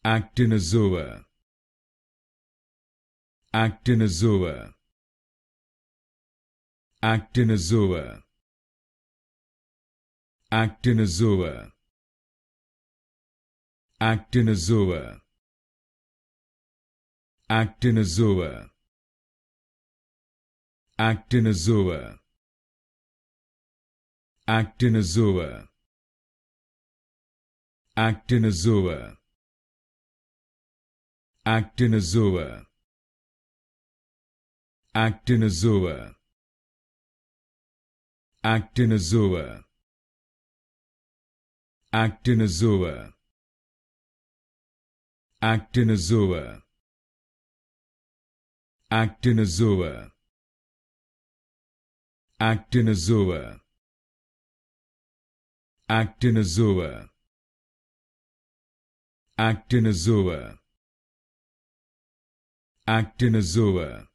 Actinozoa. Actinozoa. Actinozoa. Actinozoa. Actinozoa. Actinozoa. Actinozoa. Actinozoa. Actinozoa. Actinozoa. Actinozoa. Actinozoa. Actinozoa. Actinozoa. Actinozoa. Actinozoa. Actinozoa. Actinozoa. Actinozoa.